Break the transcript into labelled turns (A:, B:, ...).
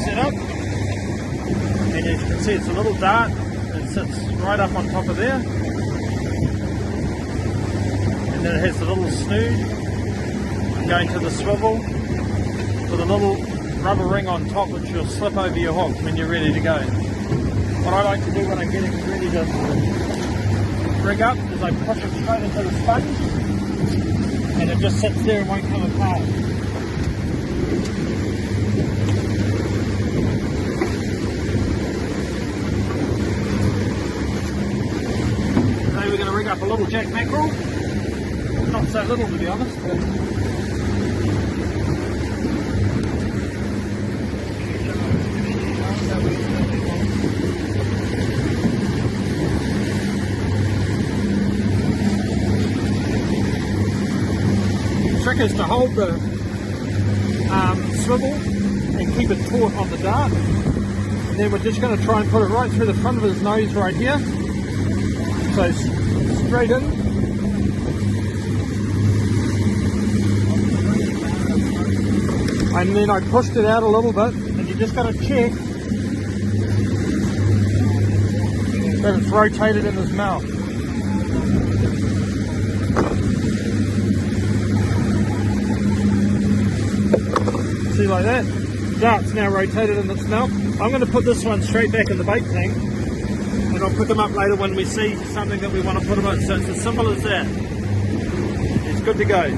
A: set up, and as you can see it's a little dart that sits right up on top of there, and then it has the little snood going to the swivel with a little rubber ring on top which you'll slip over your hook when you're ready to go. What I like to do when I'm getting ready to rig up is I push it straight into the sponge and it just sits there and won't come apart. Today we're going to rig up a little jack mackerel. Not so little to be honest, but the trick is to hold the swivel and keep it taut on the dart, and then we're just going to try and put it right through the front of his nose right here, so straight in. And then I pushed it out a little bit, and you just got to check that it's rotated in his mouth. See, like that? Dart's now rotated in its mouth. I'm going to put this one straight back in the bait tank, and I'll pick them up later when we see something that we want to put them in. So it's as simple as that. It's good to go.